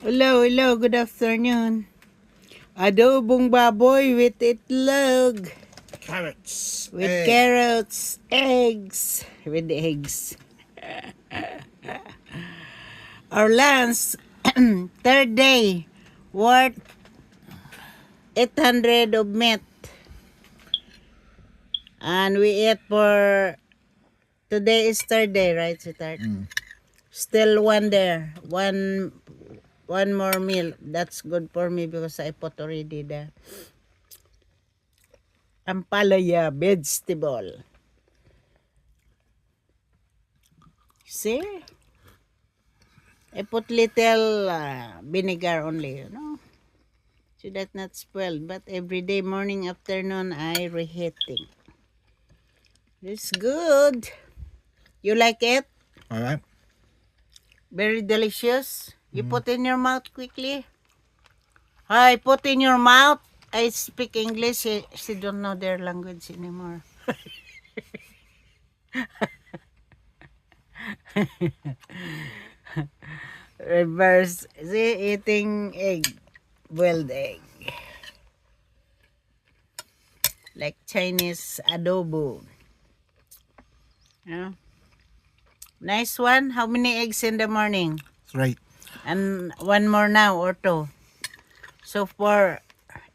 Hello, good afternoon. Adobong baboy with itlog. Carrots. With egg. carrots, eggs. With eggs. Our lunch, third day, worth 800 of meat. And we eat for, today is third day, right, sweetheart? Still one there. One more meal. That's good for me because I put already the ampalaya vegetable. See? I put little vinegar only, so that not spoiled. But every day, morning, afternoon, I reheating. It's good. You like it? Alright. Very delicious. You put in your mouth quickly. Hi, put in your mouth. I speak English. She don't know their language anymore. Reverse. See, eating egg. Boiled egg. Like Chinese adobo. Yeah. Nice one. How many eggs in the morning? 3. And one more now or 2. So 4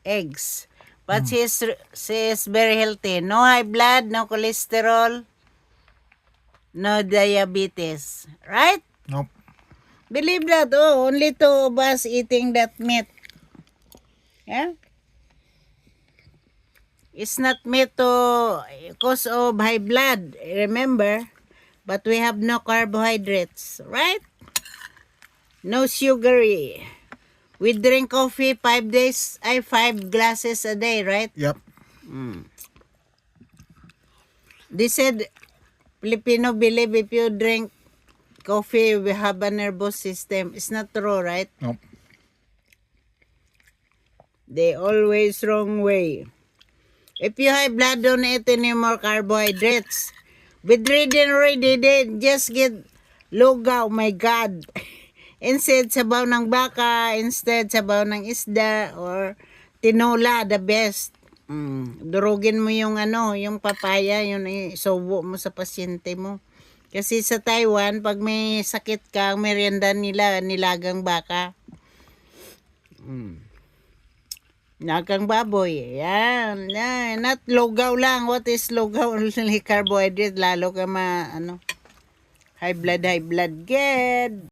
eggs. But she is very healthy. No high blood, no cholesterol, no diabetes. Right? Nope. Believe that. Oh, only 2 of us eating that meat. Yeah? It's not meat to cause of high blood. Remember? But we have no carbohydrates. Right? No sugary. We drink coffee 5 glasses a day, right? Yep. They said Filipino believe if you drink coffee, we have a nervous system. It's not true, right? Nope. They always wrong way. If you have blood, don't eat any more carbohydrates. Bedridden already, they just get lugaw, oh my God. Instead sabaw ng baka, instead sabaw ng isda, or tinola, the best. Durugin mo yung yung papaya, yung isubo mo sa pasyente mo. Kasi sa Taiwan, pag may sakit ka, ang merienda nila, nilagang baka. Nagang baboy. Yan. Not lugaw lang. What is lugaw? Only carbohydrate. Lalo ka high blood, get.